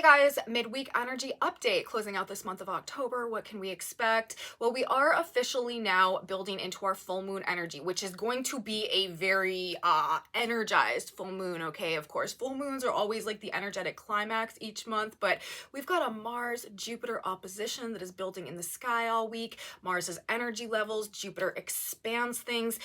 Hey guys, midweek energy update closing out this month of October. What can we expect? Well, we are officially now building into our full moon energy, which is going to be a very energized full moon. Okay, of course, full moons are always like the energetic climax each month, but we've got a Mars Jupiter opposition that is building in the sky all week. Mars's energy levels, Jupiter expands things.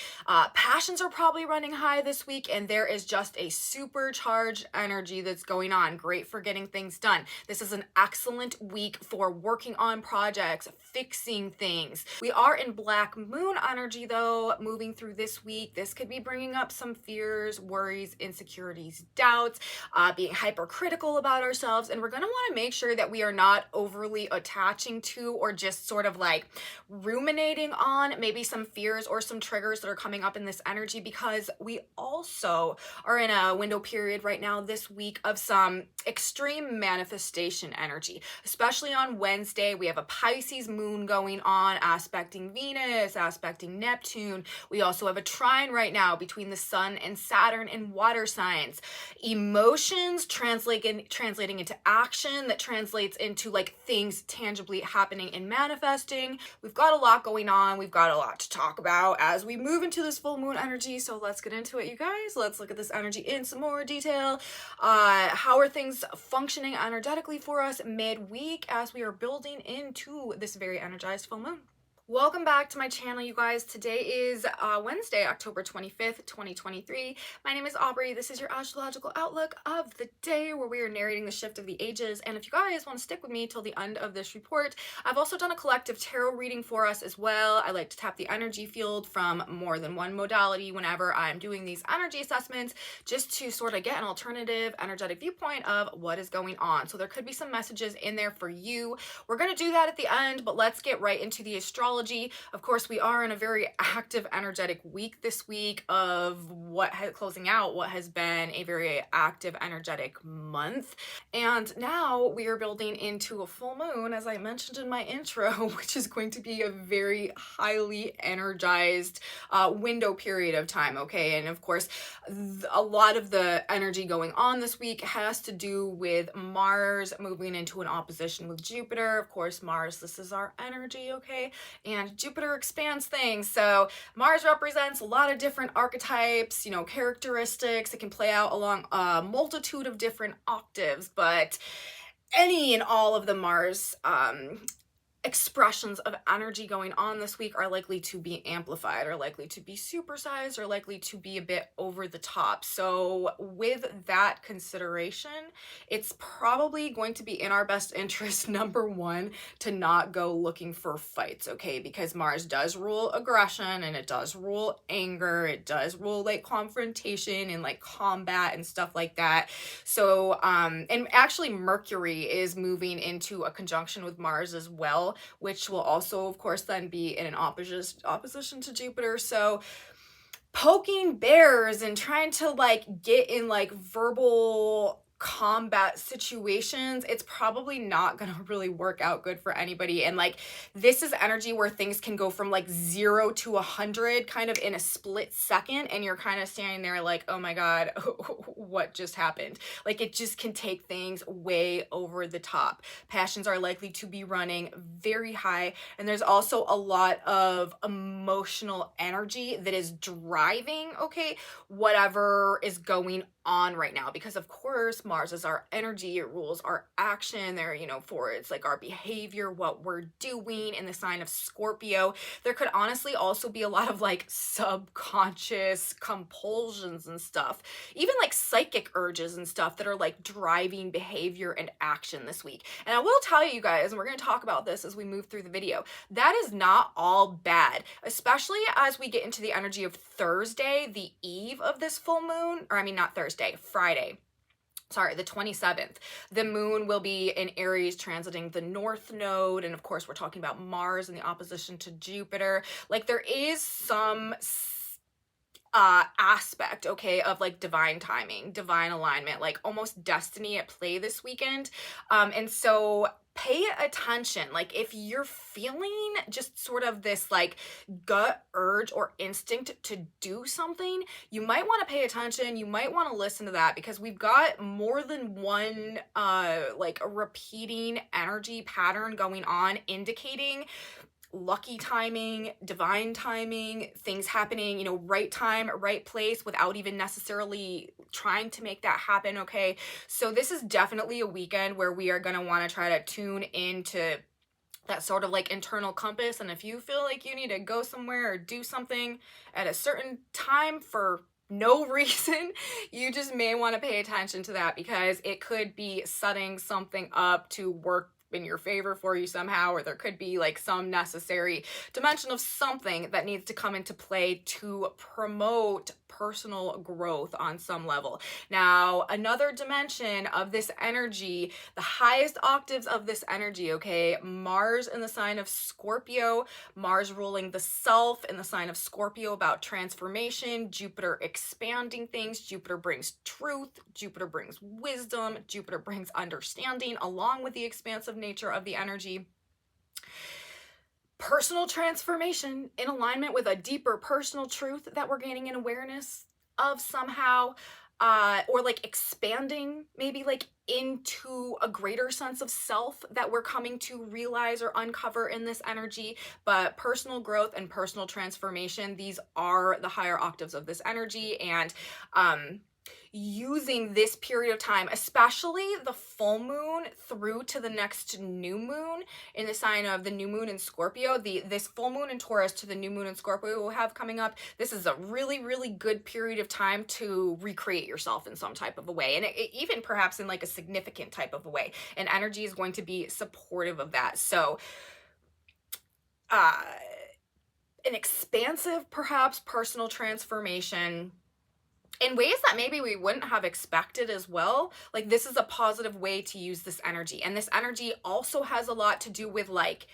Passions are probably running high this week, and there is just a supercharged energy that's going on. Great for getting things done. This is an excellent week for working on projects, fixing things. We are in black moon energy though, moving through this week. This could be bringing up some fears, worries, insecurities, doubts, being hypercritical about ourselves. And we're going to want to make sure that we are not overly attaching to or just sort of like ruminating on maybe some fears or some triggers that are coming up in this energy, because we also are in a window period right now this week of some extreme manifestation energy. Especially on Wednesday, we have a Pisces moon going on, aspecting Venus, aspecting Neptune. We also have a trine right now between the sun and Saturn in water signs. Emotions translating into action that translates into like things tangibly happening and manifesting. We've got a lot going on. We've got a lot to talk about as we move into this full moon energy. So let's get into it, you guys. Let's look at this energy in some more detail. How are things functioning energetically for us midweek as we are building into this very energized full moon? Welcome back to my channel, you guys. Today is Wednesday, October 25th, 2023. My name is Aubrey. This is your astrological outlook of the day where we are narrating the shift of the ages. And if you guys want to stick with me till the end of this report, I've also done a collective tarot reading for us as well. I like to tap the energy field from more than one modality whenever I'm doing these energy assessments, just to sort of get an alternative energetic viewpoint of what is going on. So there could be some messages in there for you. We're going to do that at the end, but let's get right into the astrology. Of course, we are in a very active, energetic week this week of closing out what has been a very active, energetic month. And now we are building into a full moon, as I mentioned in my intro, which is going to be a very highly energized window period of time, okay? And of course, a lot of the energy going on this week has to do with Mars moving into an opposition with Jupiter. Of course, Mars, this is our energy, okay? And Jupiter expands things. So Mars represents a lot of different archetypes, characteristics. It can play out along a multitude of different octaves, but any and all of the Mars expressions of energy going on this week are likely to be amplified, or likely to be supersized, or likely to be a bit over the top. So with that consideration, it's probably going to be in our best interest, number one, to not go looking for fights, okay? Because Mars does rule aggression, and it does rule anger, it does rule like confrontation and like combat and stuff like that. So and actually Mercury is moving into a conjunction with Mars as well, which will also, of course, then be in an opposition to Jupiter. So poking bears and trying to like get in like verbal combat situations, it's probably not gonna really work out good for anybody. And like, this is energy where things can go from like 0 to 100 kind of in a split second, and you're kind of standing there like, oh my god, what just happened? Like, it just can take things way over the top. Passions are likely to be running very high, and there's also a lot of emotional energy that is driving, okay, whatever is going on right now. Because of course, Mars is our energy, it rules our action there, it's like our behavior, what we're doing in the sign of Scorpio. There could honestly also be a lot of like subconscious compulsions and stuff, even like psychic urges and stuff that are like driving behavior and action this week. And I will tell you guys, and we're going to talk about this as we move through the video, that is not all bad, especially as we get into the energy of Thursday, the eve of this full moon, or I mean, not Thursday, Friday. Sorry, the 27th. The moon will be in Aries transiting the North Node. And of course, we're talking about Mars in the opposition to Jupiter. Like, there is some aspect, okay, of like divine timing, divine alignment, like almost destiny at play this weekend. And so pay attention. Like if you're feeling just sort of this like gut urge or instinct to do something, you might want to pay attention. You might want to listen to that, because we've got more than one like a repeating energy pattern going on, indicating lucky timing, divine timing, things happening, you know, right time, right place, without even necessarily trying to make that happen. Okay, so this is definitely a weekend where we are going to want to try to tune into that sort of like internal compass. And if you feel like you need to go somewhere or do something at a certain time for no reason, you just may want to pay attention to that, because it could be setting something up to work in your favor for you somehow, or there could be like some necessary dimension of something that needs to come into play to promote personal growth on some level. Now, another dimension of this energy, the highest octaves of this energy, okay, Mars in the sign of Scorpio, Mars ruling the self in the sign of Scorpio, about transformation, Jupiter expanding things, Jupiter brings truth, Jupiter brings wisdom, Jupiter brings understanding, along with the expansive nature of the energy. Personal transformation in alignment with a deeper personal truth that we're gaining an awareness of somehow, or like expanding maybe like into a greater sense of self that we're coming to realize or uncover in this energy. But personal growth and personal transformation, these are the higher octaves of this energy. And using this period of time, especially the full moon through to the next new moon in the sign of the new moon in Scorpio, this full moon in Taurus to the new moon in Scorpio we'll have coming up, this is a really, really good period of time to recreate yourself in some type of a way, and even perhaps in like a significant type of a way, and energy is going to be supportive of that. So an expansive, perhaps personal transformation in ways that maybe we wouldn't have expected as well. Like this is a positive way to use this energy. And this energy also has a lot to do with like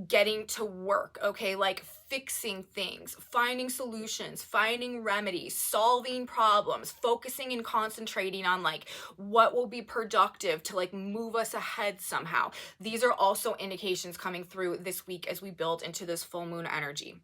getting to work, okay? Like fixing things, finding solutions, finding remedies, solving problems, focusing and concentrating on like what will be productive to like move us ahead somehow. These are also indications coming through this week as we build into this full moon energy.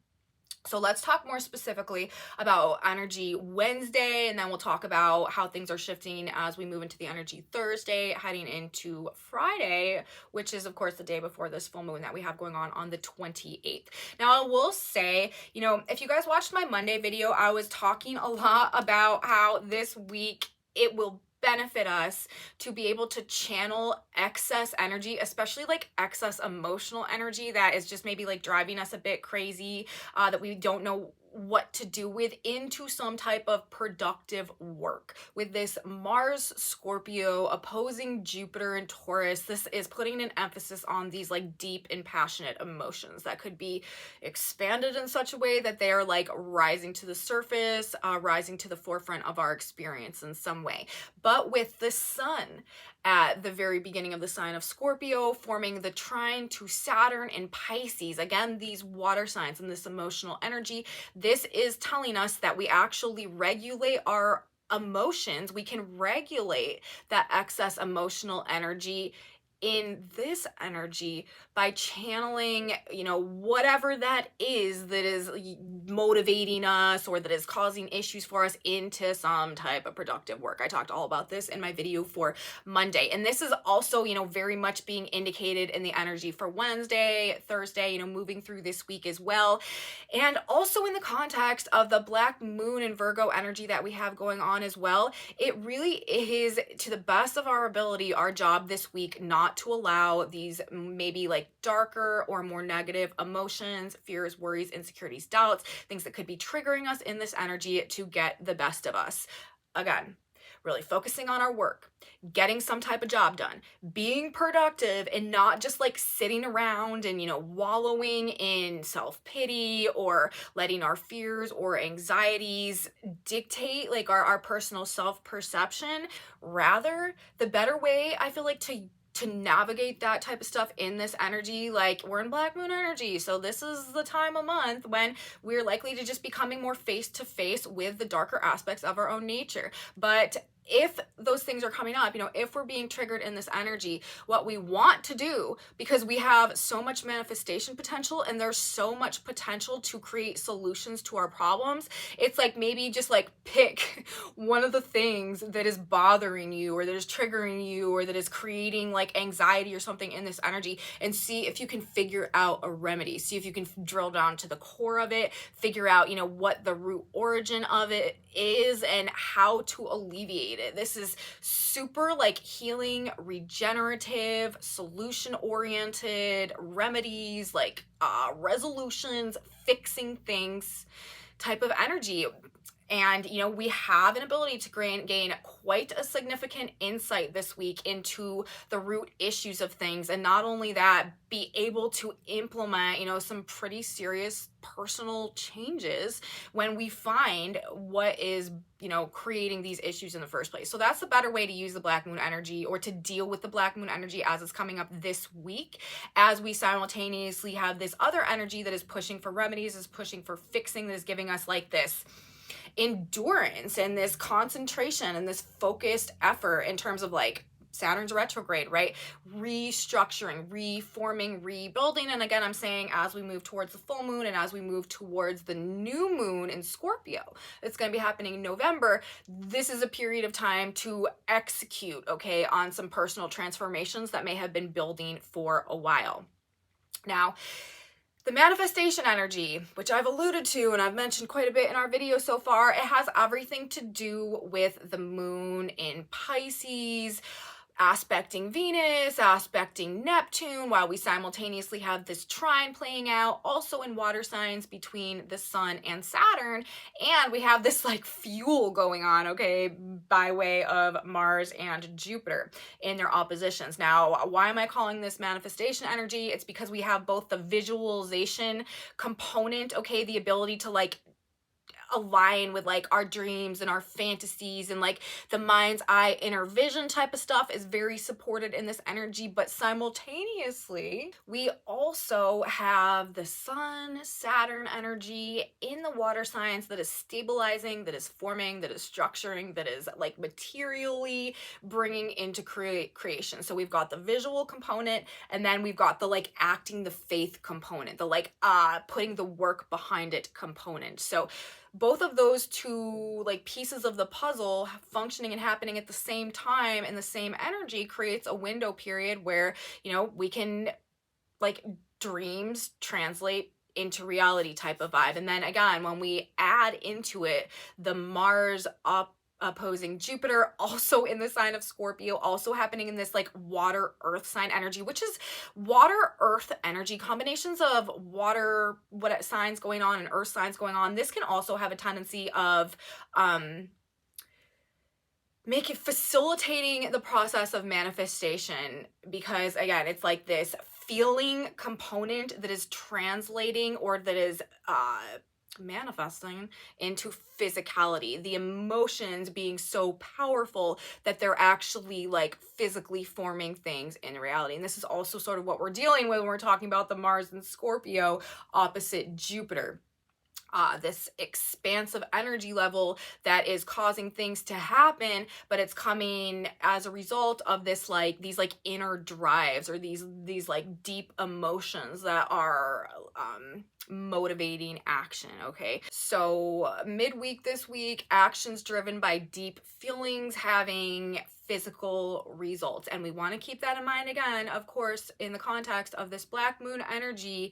So let's talk more specifically about energy Wednesday, and then we'll talk about how things are shifting as we move into the energy Thursday, heading into Friday, which is of course the day before this full moon that we have going on the 28th. Now I will say, you know, if you guys watched my Monday video, I was talking a lot about how this week it will benefit us to be able to channel excess energy, especially like excess emotional energy that is just maybe like driving us a bit crazy, that we don't know what to do with, into some type of productive work. With this Mars Scorpio opposing Jupiter and Taurus, this is putting an emphasis on these like deep and passionate emotions that could be expanded in such a way that they are like rising to the surface, rising to the forefront of our experience in some way. But with the sun at the very beginning of the sign of Scorpio, forming the trine to Saturn in Pisces, again, these water signs and this emotional energy, this is telling us that we actually regulate our emotions. We can regulate that excess emotional energy in this energy by channeling, you know, whatever that is motivating us or that is causing issues for us into some type of productive work. I talked all about this in my video for Monday. And this is also, you know, very much being indicated in the energy for Wednesday, Thursday, you know, moving through this week as well. And also in the context of the black moon and Virgo energy that we have going on as well. It really is, to the best of our ability, our job this week not to allow these maybe like darker or more negative emotions, fears, worries, insecurities, doubts, things that could be triggering us in this energy to get the best of us. Again, really focusing on our work, getting some type of job done, being productive, and not just like sitting around and, you know, wallowing in self-pity or letting our fears or anxieties dictate like our personal self-perception. Rather, the better way I feel like to navigate that type of stuff in this energy, like we're in black moon energy, so this is the time of month when we're likely to just be coming more face to face with the darker aspects of our own nature. But if those things are coming up, if we're being triggered in this energy, what we want to do, because we have so much manifestation potential and there's so much potential to create solutions to our problems, it's like maybe just like pick one of the things that is bothering you or that is triggering you or that is creating like anxiety or something in this energy, and see if you can figure out a remedy. See if you can drill down to the core of it, figure out, what the root origin of it is and how to alleviate it. This is super like healing, regenerative, solution oriented remedies, like resolutions, fixing things type of energy. And, we have an ability to gain quite a significant insight this week into the root issues of things. And not only that, be able to implement, some pretty serious personal changes when we find what is, creating these issues in the first place. So that's the better way to use the black moon energy, or to deal with the black moon energy as it's coming up this week, as we simultaneously have this other energy that is pushing for remedies, is pushing for fixing, that is giving us like this endurance and this concentration and this focused effort in terms of like Saturn's retrograde, right? Restructuring, reforming, rebuilding. And again, I'm saying as we move towards the full moon and as we move towards the new moon in Scorpio, it's going to be happening in November. This is a period of time to execute, okay, on some personal transformations that may have been building for a while. Now, the manifestation energy, which I've alluded to and I've mentioned quite a bit in our video so far, it has everything to do with the moon in Pisces, aspecting Venus, aspecting Neptune, while we simultaneously have this trine playing out also in water signs between the sun and Saturn. And we have this like fuel going on, okay, by way of Mars and Jupiter in their oppositions. Now, why am I calling this manifestation energy? It's because we have both the visualization component, okay, the ability to like align with like our dreams and our fantasies, and like the mind's eye inner vision type of stuff is very supported in this energy. But simultaneously, we also have the sun Saturn energy in the water signs that is stabilizing, that is forming, that is structuring, that is like materially bringing into creation. So we've got the visual component, and then we've got the like acting the faith component, the like putting the work behind it component. So both of those two like pieces of the puzzle functioning and happening at the same time in the same energy creates a window period where, we can like dreams translate into reality type of vibe. And then again, when we add into it the Mars opposing Jupiter, also in the sign of Scorpio, also happening in this like water earth sign energy, which is water earth energy, combinations of water what signs going on and earth signs going on. This can also have a tendency of facilitating the process of manifestation, because again, it's like this feeling component that is translating or that is manifesting into physicality, the emotions being so powerful that they're actually like physically forming things in reality. And this is also sort of what we're dealing with when we're talking about the Mars and Scorpio opposite Jupiter. This expansive energy level that is causing things to happen, but it's coming as a result of this like these like inner drives, or these like deep emotions that are motivating action. Okay, so midweek this week, actions driven by deep feelings having physical results. And we want to keep that in mind again, of course, in the context of this black moon energy,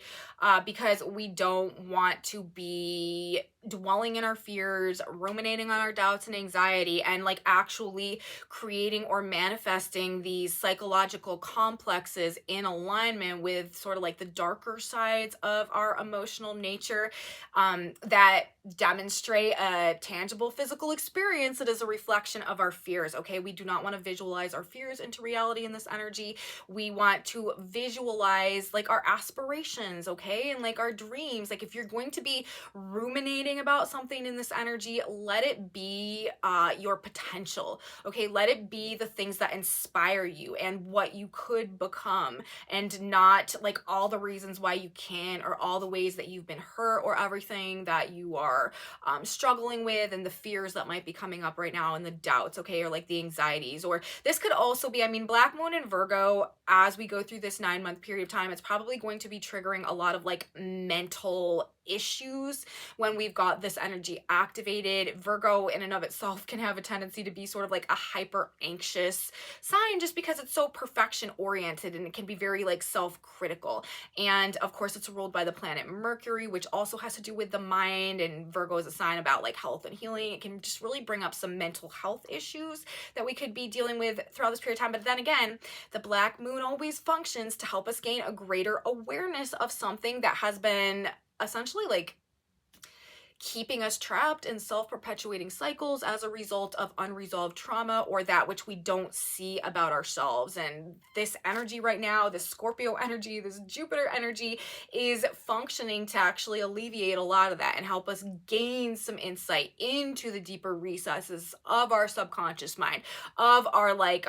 because we don't want to be dwelling in our fears, ruminating on our doubts and anxiety, and like actually creating or manifesting these psychological complexes in alignment with sort of like the darker sides of our emotional nature, that demonstrate a tangible physical experience that is a reflection of our fears. Okay, we do not want to visualize our fears into reality in this energy. We want to visualize like our aspirations, okay, and like our dreams. Like if you're going to be ruminating about something in this energy, let it be your potential, okay? Let it be the things that inspire you and what you could become, and not like all the reasons why you can't, or all the ways that you've been hurt, or everything that you are are struggling with, and the fears that might be coming up right now, and the doubts, okay, or like the anxieties. Or this could also be, I mean, Black Moon in Virgo, as we go through this 9-month period of time, it's probably going to be triggering a lot of like mental issues when we've got this energy activated. Virgo in and of itself can have a tendency to be sort of like a hyper anxious sign, just because it's so perfection oriented, and it can be very like self-critical. And of course it's ruled by the planet Mercury, which also has to do with the mind, and Virgo is a sign about like health and healing. It can just really bring up some mental health issues that we could be dealing with throughout this period of time. But then again, the Black Moon always functions to help us gain a greater awareness of something that has been essentially like keeping us trapped in self-perpetuating cycles as a result of unresolved trauma, or that which we don't see about ourselves. And this energy right now, this Scorpio energy, this Jupiter energy, is functioning to actually alleviate a lot of that and help us gain some insight into the deeper recesses of our subconscious mind, of our like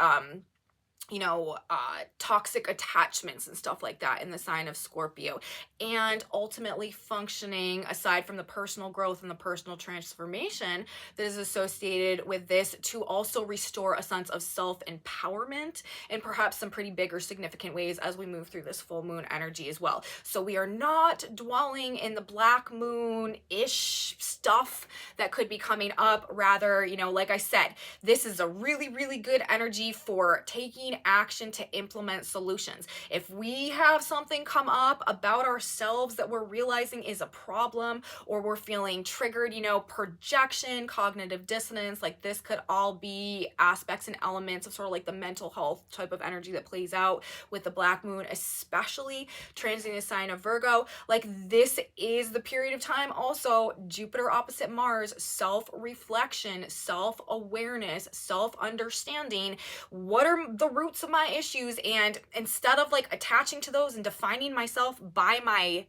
toxic attachments and stuff like that in the sign of Scorpio, and ultimately functioning, aside from the personal growth and the personal transformation that is associated with this, to also restore a sense of self-empowerment in perhaps some pretty big or significant ways as we move through this full moon energy as well. So we are not dwelling in the Black Moon-ish stuff that could be coming up. Rather, like I said, this is a really, really good energy for taking action to implement solutions. If we have something come up about ourselves that we're realizing is a problem, or we're feeling triggered, projection, cognitive dissonance, like this could all be aspects and elements of sort of like the mental health type of energy that plays out with the Black Moon, especially transiting the sign of Virgo. Like, this is the period of time also, Jupiter opposite Mars, self-reflection, self-awareness, self-understanding. What are the roots of my issues? And instead of like attaching to those and defining myself by my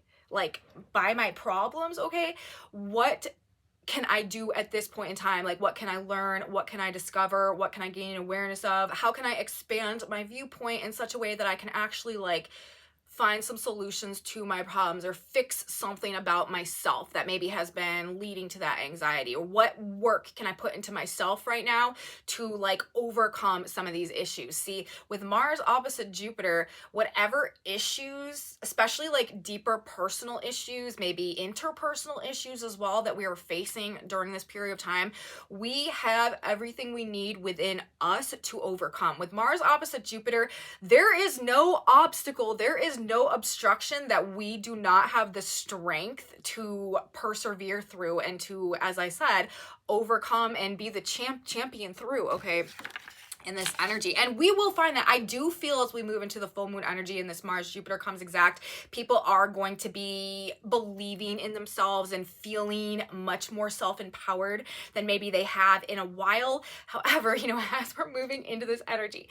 problems, okay, what can I do at this point in time? Like, what can I learn? What can I discover? What can I gain awareness of? How can I expand my viewpoint in such a way that I can actually like find some solutions to my problems, or fix something about myself that maybe has been leading to that anxiety? Or what work can I put into myself right now to like overcome some of these issues? See, with Mars opposite Jupiter, whatever issues, especially like deeper personal issues, maybe interpersonal issues as well, that we are facing during this period of time, we have everything we need within us to overcome. With Mars opposite Jupiter, there is no obstacle, there is no obstruction that we do not have the strength to persevere through, and to, as I said, overcome and be the champion through, okay, in this energy. And we will find that, I do feel, as we move into the full moon energy and this Mars Jupiter comes exact, people are going to be believing in themselves and feeling much more self-empowered than maybe they have in a while. However, as we're moving into this energy,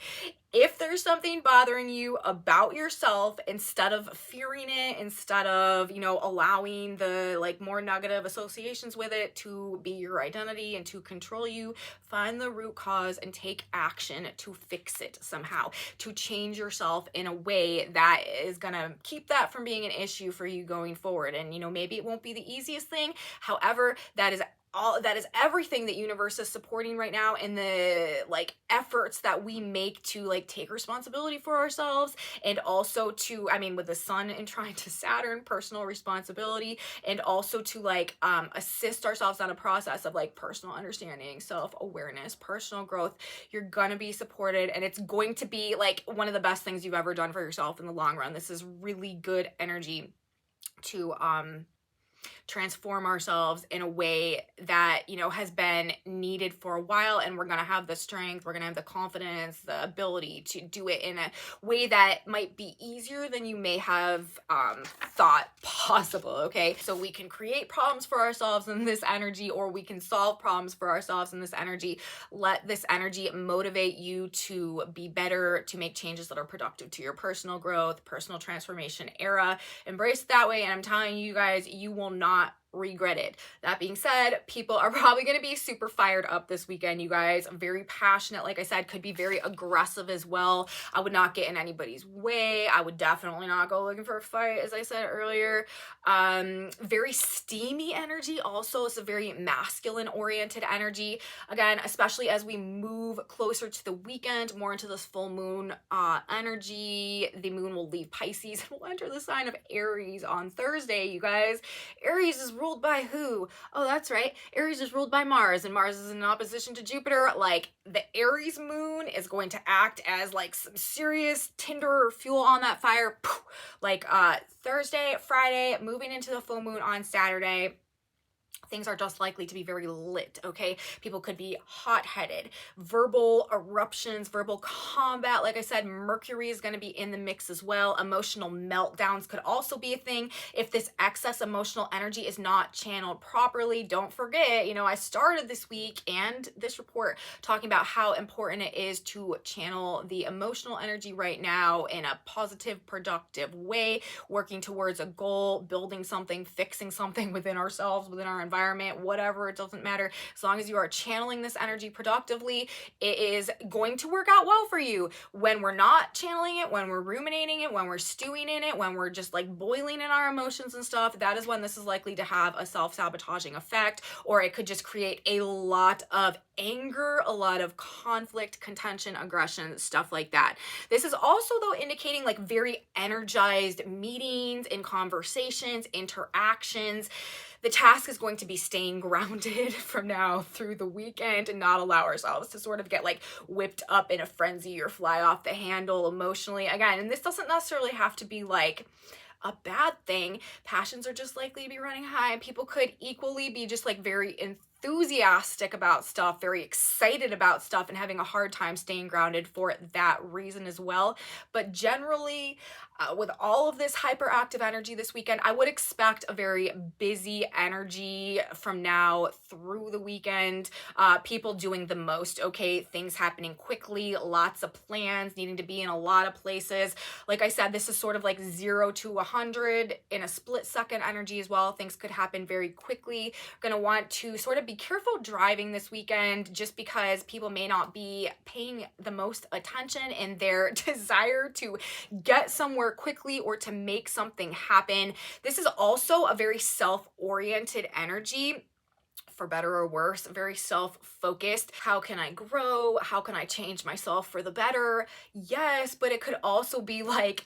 if there's something bothering you about yourself, instead of fearing it, instead of, allowing the like more negative associations with it to be your identity and to control you, find the root cause and take action to fix it somehow, to change yourself in a way that is gonna keep that from being an issue for you going forward. And, maybe it won't be the easiest thing. However, that is everything that universe is supporting right now, in the like efforts that we make to like take responsibility for ourselves, and also to, with the sun in trine to Saturn, personal responsibility, and also to like assist ourselves on a process of like personal understanding, self-awareness, personal growth. You're gonna be supported, and it's going to be like one of the best things you've ever done for yourself in the long run. This is really good energy to transform ourselves in a way that, has been needed for a while, and we're going to have the strength, we're going to have the confidence, the ability to do it in a way that might be easier than you may have thought possible, okay? So we can create problems for ourselves in this energy, or we can solve problems for ourselves in this energy. Let this energy motivate you to be better, to make changes that are productive to your personal growth, personal transformation era. Embrace it that way, and I'm telling you guys, you will not regretted. That being said, people are probably going to be super fired up this weekend, you guys. Very passionate, like I said, could be very aggressive as well. I would not get in anybody's way. I would definitely not go looking for a fight, as I said earlier. Very steamy energy also. It's a very masculine oriented energy. Again, especially as we move closer to the weekend, more into this full moon energy. The moon will leave Pisces and will enter the sign of Aries on Thursday, you guys. Aries is ruled by who? Oh, that's right. Aries is ruled by Mars, and Mars is in opposition to Jupiter. Like, the Aries moon is going to act as like some serious tinder or fuel on that fire. Like Thursday, Friday, moving into the full moon on Saturday. Things are just likely to be very lit, okay? People could be hot-headed, verbal eruptions, verbal combat. Like I said, Mercury is going to be in the mix as well. Emotional meltdowns could also be a thing if this excess emotional energy is not channeled properly. Don't forget, you know, I started this week and this report talking about how important it is to channel the emotional energy right now in a positive, productive way, working towards a goal, building something, fixing something within ourselves, within our environment, whatever, it doesn't matter. As long as you are channeling this energy productively, it is going to work out well for you. When we're not channeling it, when we're ruminating it, when we're stewing in it, when we're just like boiling in our emotions and stuff, that is when this is likely to have a self-sabotaging effect, or it could just create a lot of anger, a lot of conflict, contention, aggression, stuff like that. This is also, though, indicating like very energized meetings and conversations, interactions. The task is going to be staying grounded from now through the weekend and not allow ourselves to sort of get like whipped up in a frenzy or fly off the handle emotionally. Again, and this doesn't necessarily have to be like a bad thing. Passions are just likely to be running high. People could equally be just like very enthusiastic about stuff, very excited about stuff, and having a hard time staying grounded for that reason as well. But generally, with all of this hyperactive energy this weekend, I would expect a very busy energy from now through the weekend. People doing the most, okay? Things happening quickly, lots of plans, needing to be in a lot of places. Like I said, this is sort of like 0 to 100 in a split second energy as well. Things could happen very quickly. Going to want to sort of be careful driving this weekend, just because people may not be paying the most attention in their desire to get somewhere quickly or to make something happen. This is also a very self-oriented energy, for better or worse, very self-focused. How can I grow? How can I change myself for the better? Yes, but it could also be like,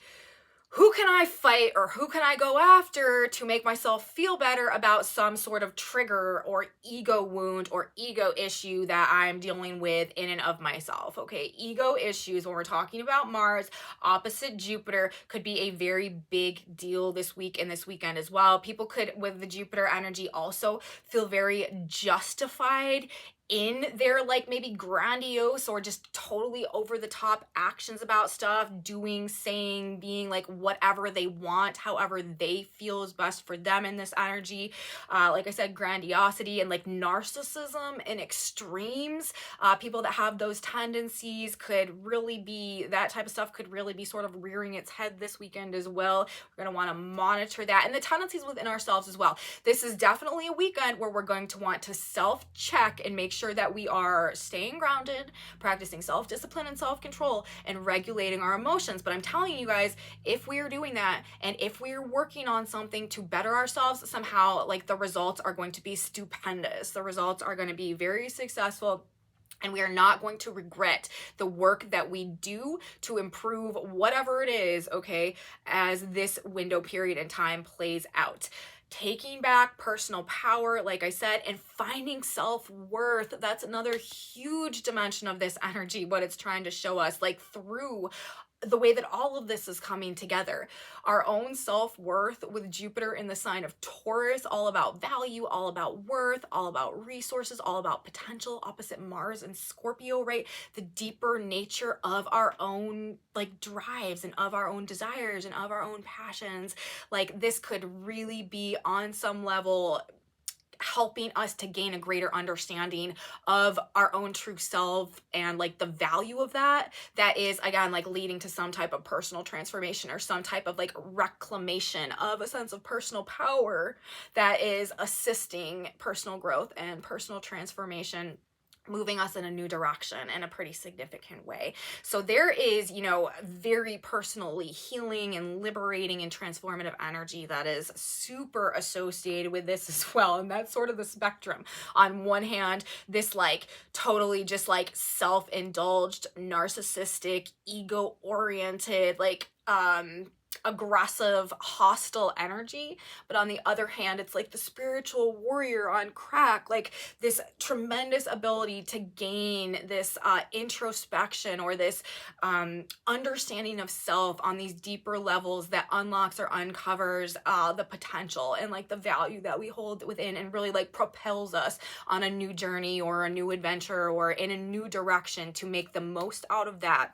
who can I fight or who can I go after to make myself feel better about some sort of trigger or ego wound or ego issue that I'm dealing with in and of myself, okay? Ego issues, when we're talking about Mars opposite Jupiter, could be a very big deal this week and this weekend as well. People could, with the Jupiter energy, also feel very justified in their like maybe grandiose or just totally over the top actions about stuff, doing, saying, being like whatever they want, however they feel is best for them in this energy. Like I said, grandiosity and like narcissism in extremes. People that have those tendencies could really be, that type of stuff could really be sort of rearing its head this weekend as well. We're going to want to monitor that and the tendencies within ourselves as well. This is definitely a weekend where we're going to want to self-check and make sure that we are staying grounded, practicing self-discipline and self-control, and regulating our emotions. But I'm telling you guys, if we are doing that and if we are working on something to better ourselves, somehow like the results are going to be stupendous. The results are going to be very successful. And we are not going to regret the work that we do to improve whatever it is, okay, as this window period in time plays out. Taking back personal power, like I said, and finding self-worth. That's another huge dimension of this energy, what it's trying to show us, like through the way that all of this is coming together. Our own self-worth with Jupiter in the sign of Taurus, all about value, all about worth, all about resources, all about potential, opposite Mars and Scorpio, right? The deeper nature of our own like drives and of our own desires and of our own passions. Like this could really be on some level helping us to gain a greater understanding of our own true self and like the value of that is again like leading to some type of personal transformation or some type of like reclamation of a sense of personal power that is assisting personal growth and personal transformation, moving us in a new direction in a pretty significant way. So there is, you know, very personally healing and liberating and transformative energy that is super associated with this as well. And that's sort of the spectrum. On one hand, this like totally just like self-indulged, narcissistic, ego-oriented, like aggressive, hostile energy. But on the other hand, it's like the spiritual warrior on crack, like this tremendous ability to gain this introspection or this understanding of self on these deeper levels that unlocks or uncovers the potential and like the value that we hold within, and really like propels us on a new journey or a new adventure or in a new direction to make the most out of that.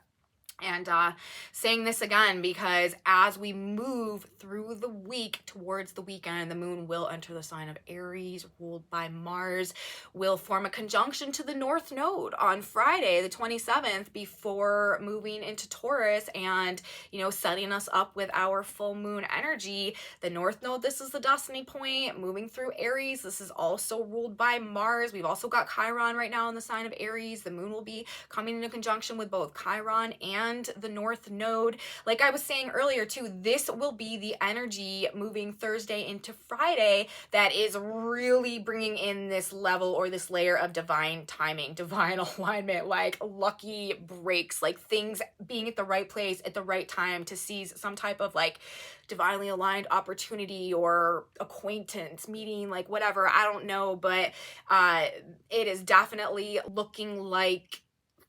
And saying this again because as we move through the week towards the weekend, the moon will enter the sign of Aries, ruled by Mars, will form a conjunction to the North Node on Friday, the 27th, before moving into Taurus and, you know, setting us up with our full moon energy. The North Node, this is the destiny point, moving through Aries. This is also ruled by Mars. We've also got Chiron right now in the sign of Aries. The moon will be coming into conjunction with both Chiron and the North Node. Like I was saying earlier too, this will be the energy moving Thursday into Friday that is really bringing in this level or this layer of divine timing, divine alignment, like lucky breaks, like things being at the right place at the right time to seize some type of like divinely aligned opportunity or acquaintance, meeting, like whatever, I don't know, but it is definitely looking like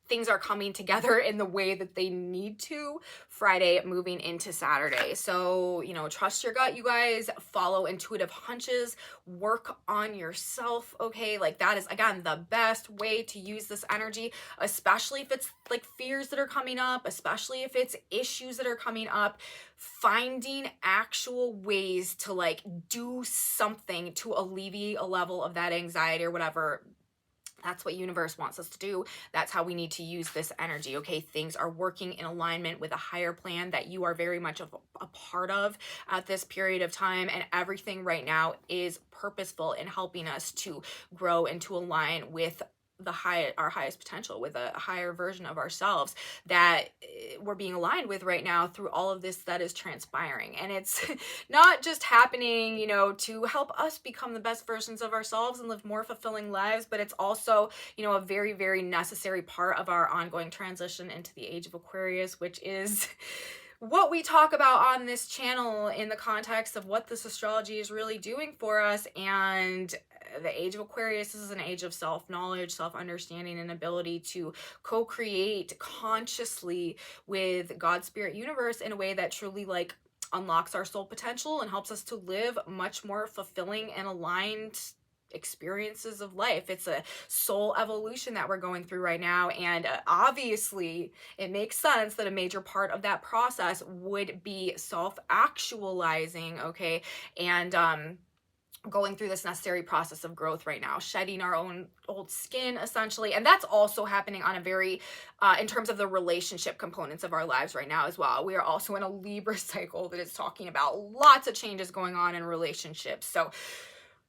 things are coming together in the way that they need to Friday moving into Saturday. So, you know, trust your gut, you guys, follow intuitive hunches, work on yourself, okay? Like that is, again, the best way to use this energy, especially if it's like fears that are coming up, especially if it's issues that are coming up, finding actual ways to like do something to alleviate a level of that anxiety or whatever. That's what universe wants us to do. That's how we need to use this energy, okay? Things are working in alignment with a higher plan that you are very much a part of at this period of time, and everything right now is purposeful in helping us to grow and to align with our highest potential, with a higher version of ourselves that we're being aligned with right now through all of this that is transpiring. And it's not just happening, you know, to help us become the best versions of ourselves and live more fulfilling lives, but it's also, you know, a very, very necessary part of our ongoing transition into the age of Aquarius, which is what we talk about on this channel in the context of what this astrology is really doing for us. And the age of Aquarius is an age of self-knowledge, self-understanding, and ability to co-create consciously with God, Spirit, Universe in a way that truly like unlocks our soul potential and helps us to live much more fulfilling and aligned experiences of life. It's a soul evolution that we're going through right now, and obviously it makes sense that a major part of that process would be self-actualizing, okay, and going through this necessary process of growth right now, shedding our own old skin essentially. And that's also happening on a very in terms of the relationship components of our lives right now as well. We are also in a Libra cycle that is talking about lots of changes going on in relationships. So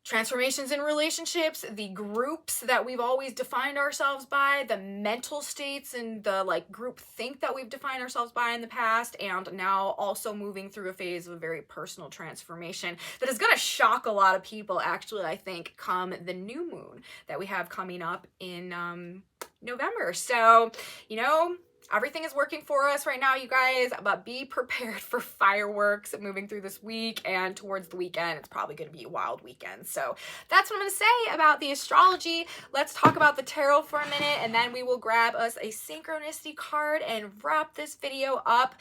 transformations in relationships, the groups that we've always defined ourselves by, the mental states and the like group think that we've defined ourselves by in the past, and now also moving through a phase of a very personal transformation that is going to shock a lot of people, actually, I think, come the new moon that we have coming up in November. So, you know, everything is working for us right now, you guys, but be prepared for fireworks moving through this week and towards the weekend. It's probably going to be a wild weekend. So that's what I'm going to say about the astrology. Let's talk about the tarot for a minute, and then we will grab us a synchronicity card and wrap this video up.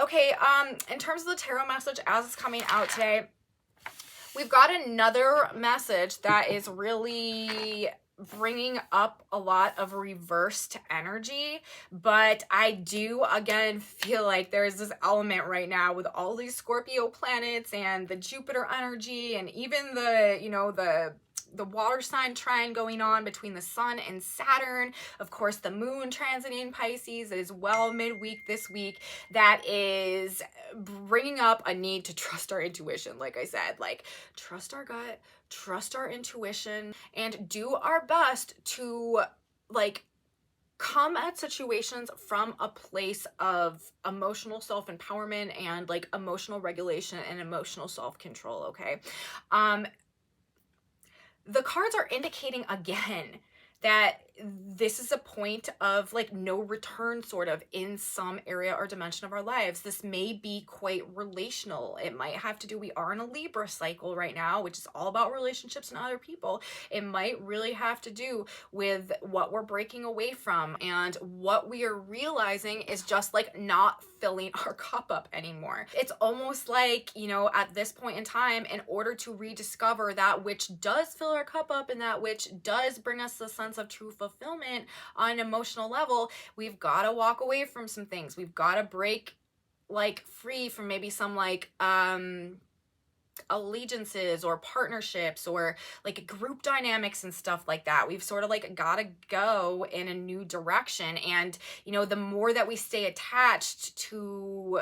Okay, in terms of the tarot message as it's coming out today, we've got another message that is really bringing up a lot of reversed energy, but I do again feel like there's this element right now with all these Scorpio planets and the Jupiter energy and even the, you know, the the water sign trine going on between the sun and Saturn. Of course, the moon transiting Pisces as well midweek this week. That is bringing up a need to trust our intuition. Like I said, like trust our gut, trust our intuition, and do our best to like come at situations from a place of emotional self-empowerment and like emotional regulation and emotional self-control. Okay. The cards are indicating again that this is a point of like no return sort of in some area or dimension of our lives. This may be quite relational. It might have to do, we are in a Libra cycle right now, which is all about relationships and other people. It might really have to do with what we're breaking away from, and what we are realizing is just like not filling our cup up anymore. It's almost like, you know, at this point in time, in order to rediscover that which does fill our cup up and that which does bring us the sense of true fulfillment on an emotional level, we've got to walk away from some things. We've got to break like free from maybe some like allegiances or partnerships or like group dynamics and stuff like that. We've sort of like got to go in a new direction. And, you know, the more that we stay attached to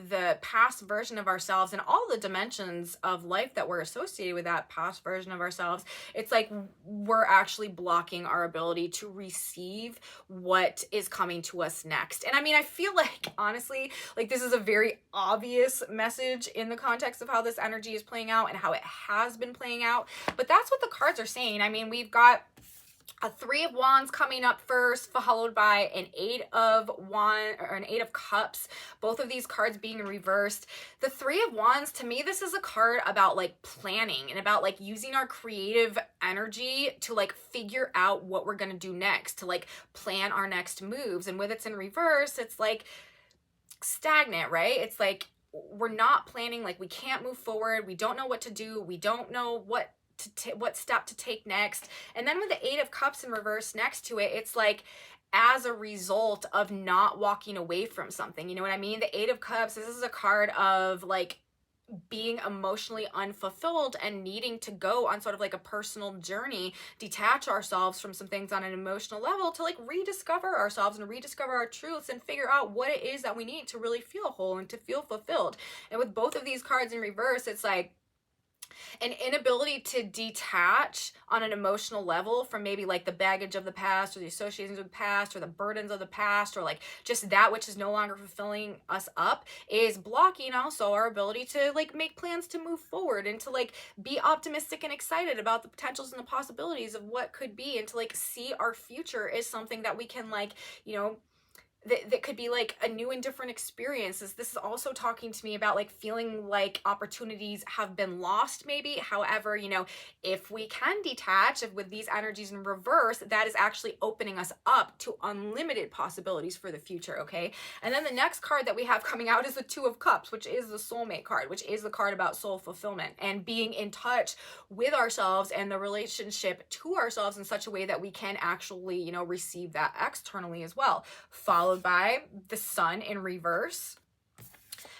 the past version of ourselves and all the dimensions of life that were associated with that past version of ourselves, it's like we're actually blocking our ability to receive what is coming to us next. And I mean, I feel like honestly, like this is a very obvious message in the context of how this energy is playing out and how it has been playing out, but that's what the cards are saying. I mean, we've got a 3 of Wands coming up first, followed by an 8 of Wands or an 8 of Cups. Both of these cards being reversed. The 3 of Wands, to me, this is a card about like planning and about like using our creative energy to like figure out what we're gonna do next, to like plan our next moves. And with it's in reverse, it's like stagnant, right? It's like we're not planning, like we can't move forward. We don't know what to do. We don't know what step to take next. And then with the 8 of Cups in reverse next to it, it's like as a result of not walking away from something. You know what I mean? The 8 of Cups, this is a card of like being emotionally unfulfilled and needing to go on sort of like a personal journey, detach ourselves from some things on an emotional level to like rediscover ourselves and rediscover our truths and figure out what it is that we need to really feel whole and to feel fulfilled. And with both of these cards in reverse, it's like an inability to detach on an emotional level from maybe like the baggage of the past or the associations of the past or the burdens of the past or like just that which is no longer fulfilling us up is blocking also our ability to like make plans to move forward and to like be optimistic and excited about the potentials and the possibilities of what could be, and to like see our future as something that we can like, you know, that could be like a new and different experiences. This is also talking to me about like feeling like opportunities have been lost maybe. However, you know, if we can detach with these energies in reverse, that is actually opening us up to unlimited possibilities for the future, okay? And then the next card that we have coming out is the 2 of Cups, which is the soulmate card, which is the card about soul fulfillment and being in touch with ourselves and the relationship to ourselves in such a way that we can actually, you know, receive that externally as well. Followed by the Sun in reverse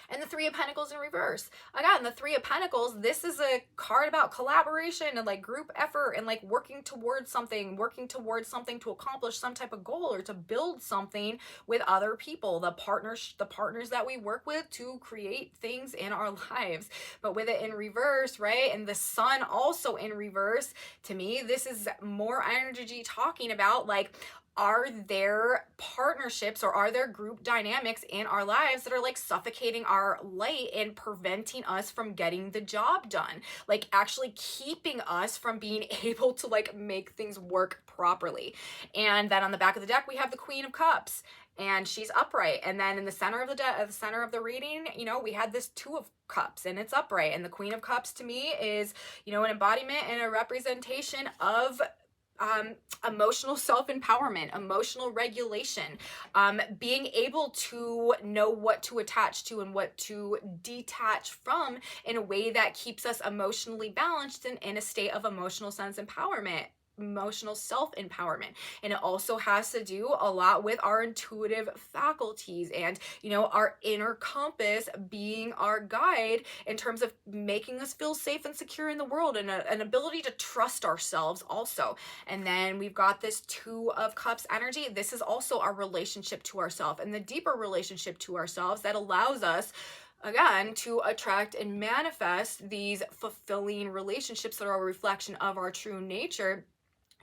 and the 3 of Pentacles in reverse. Again, the 3 of Pentacles, this is a card about collaboration and like group effort and like working towards something to accomplish some type of goal or to build something with other people, the partners that we work with to create things in our lives. But with it in reverse, right, and the Sun also in reverse, to me, this is more energy talking about like, are there partnerships or are there group dynamics in our lives that are like suffocating our light and preventing us from getting the job done? Like actually keeping us from being able to like make things work properly. And then on the back of the deck, we have the Queen of Cups. And she's upright. And then in the center of the reading, you know, we had this 2 of Cups and it's upright. And the Queen of Cups to me is, you know, an embodiment and a representation of emotional self-empowerment, emotional regulation, being able to know what to attach to and what to detach from in a way that keeps us emotionally balanced and in a state of emotional sense empowerment. emotional self-empowerment. And it also has to do a lot with our intuitive faculties and, you know, our inner compass being our guide in terms of making us feel safe and secure in the world, and an ability to trust ourselves also. And then we've got this Two of Cups energy. This is also our relationship to ourselves, and the deeper relationship to ourselves that allows us, again, to attract and manifest these fulfilling relationships that are a reflection of our true nature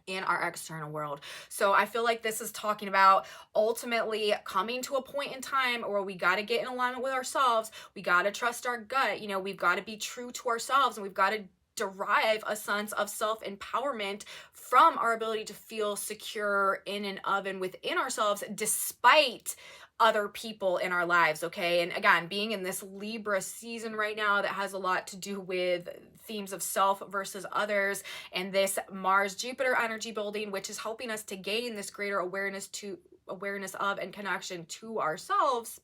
in our external world. So I feel like this is talking about ultimately coming to a point in time where we got to get in alignment with ourselves. We got to trust our gut. You know, we've got to be true to ourselves, and we've got to derive a sense of self-empowerment from our ability to feel secure in and of and within ourselves, despite other people in our lives. Okay. And again, being in this Libra season right now that has a lot to do with themes of self versus others, and this Mars Jupiter energy building, which is helping us to gain this greater awareness of and connection to ourselves.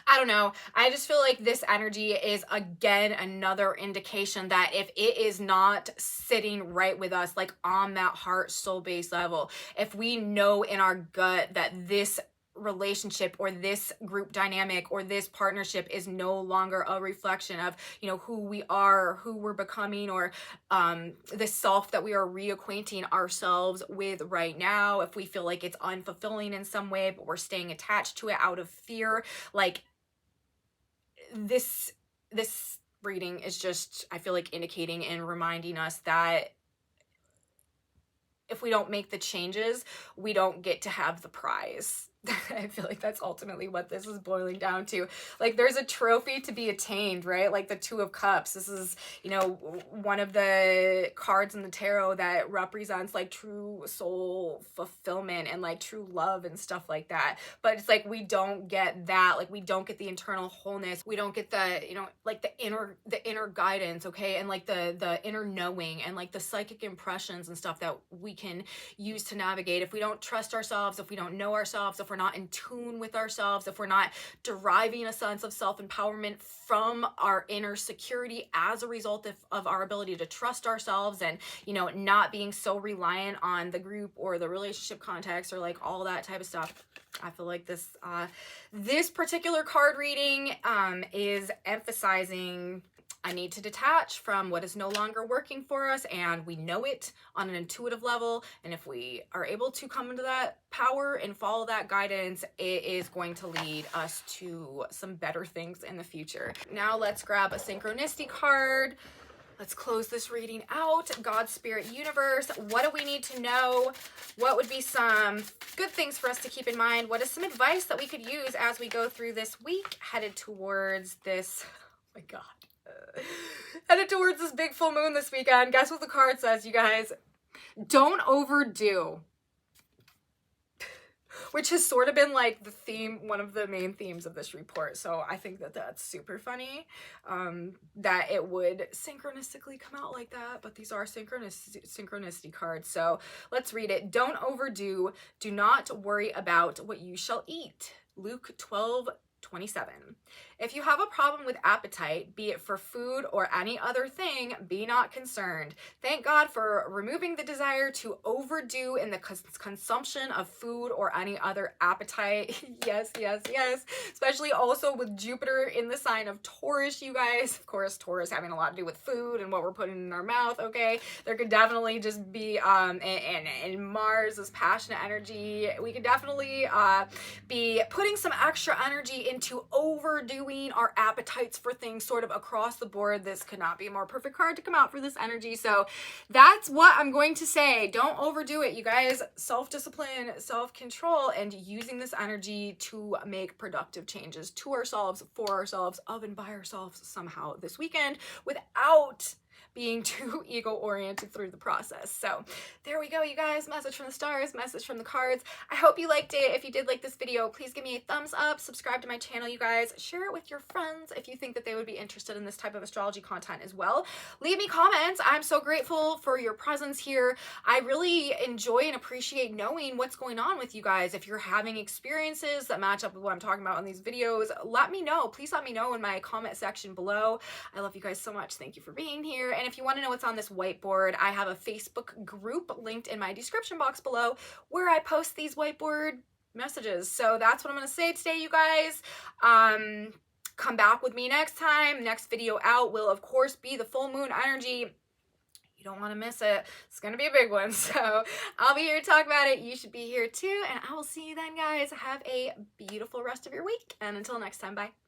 I don't know. I just feel like this energy is, again, another indication that if it is not sitting right with us, like on that heart soul base level, if we know in our gut that this relationship or this group dynamic or this partnership is no longer a reflection of, you know, who we are, who we're becoming, or the self that we are reacquainting ourselves with right now, if we feel like it's unfulfilling in some way, but we're staying attached to it out of fear, like this reading is just, I feel like, indicating and reminding us that if we don't make the changes, we don't get to have the prize. I feel like that's ultimately what this is boiling down to. Like, there's a trophy to be attained, right? Like the Two of Cups. This is, you know, one of the cards in the tarot that represents like true soul fulfillment and like true love and stuff like that. But it's like we don't get that. Like, we don't get the internal wholeness. We don't get the, you know, like the inner guidance, okay? And like the inner knowing and like the psychic impressions and stuff that we can use to navigate. If we don't trust ourselves, if we don't know ourselves, if we're not in tune with ourselves, if we're not deriving a sense of self-empowerment from our inner security as a result of our ability to trust ourselves, and, you know, not being so reliant on the group or the relationship context or like all that type of stuff, I feel like this particular card reading is emphasizing I need to detach from what is no longer working for us, and we know it on an intuitive level. And if we are able to come into that power and follow that guidance, it is going to lead us to some better things in the future. Now let's grab a synchronicity card. Let's close this reading out. God, Spirit, Universe, what do we need to know? What would be some good things for us to keep in mind? What is some advice that we could use as we go through this week, headed towards this, oh my God, headed towards this big full moon this weekend? Guess what the card says, you guys? Don't overdo. Which has sort of been like the theme, one of the main themes of this report. So I think that that's super funny, that it would synchronistically come out like that. But these are synchronicity cards. So let's read it. Don't overdo. Do not worry about what you shall eat. Luke 12:27. If you have a problem with appetite, be it for food or any other thing, be not concerned. Thank God for removing the desire to overdo in the consumption of food or any other appetite. Yes, yes, yes. Especially also with Jupiter in the sign of Taurus, you guys. Of course, Taurus having a lot to do with food and what we're putting in our mouth, okay? There could definitely just be, and Mars is passionate energy. We could definitely be putting some extra energy into overdoing our appetites for things sort of across the board. This could not be a more perfect card to come out for this energy. So that's what I'm going to say. Don't overdo it, you guys. Self-discipline, self-control, and using this energy to make productive changes to ourselves, for ourselves, of and by ourselves somehow this weekend without being too ego-oriented through the process. So there we go, you guys. Message from the stars, message from the cards. I hope you liked it. If you did like this video, please give me a thumbs up, subscribe to my channel, you guys. Share it with your friends if you think that they would be interested in this type of astrology content as well. Leave me comments. I'm so grateful for your presence here. I really enjoy and appreciate knowing what's going on with you guys. If you're having experiences that match up with what I'm talking about in these videos, let me know. Please let me know in my comment section below. I love you guys so much. Thank you for being here. here. And if you want to know what's on this whiteboard, I have a Facebook group linked in my description box below where I post these whiteboard messages. So that's what I'm going to say today, you guys. Come back with me next time. Next video out will, of course, be the full moon energy. You don't want to miss it. It's going to be a big one. So I'll be here to talk about it. You should be here too. And I will see you then, guys. Have a beautiful rest of your week. And until next time, bye.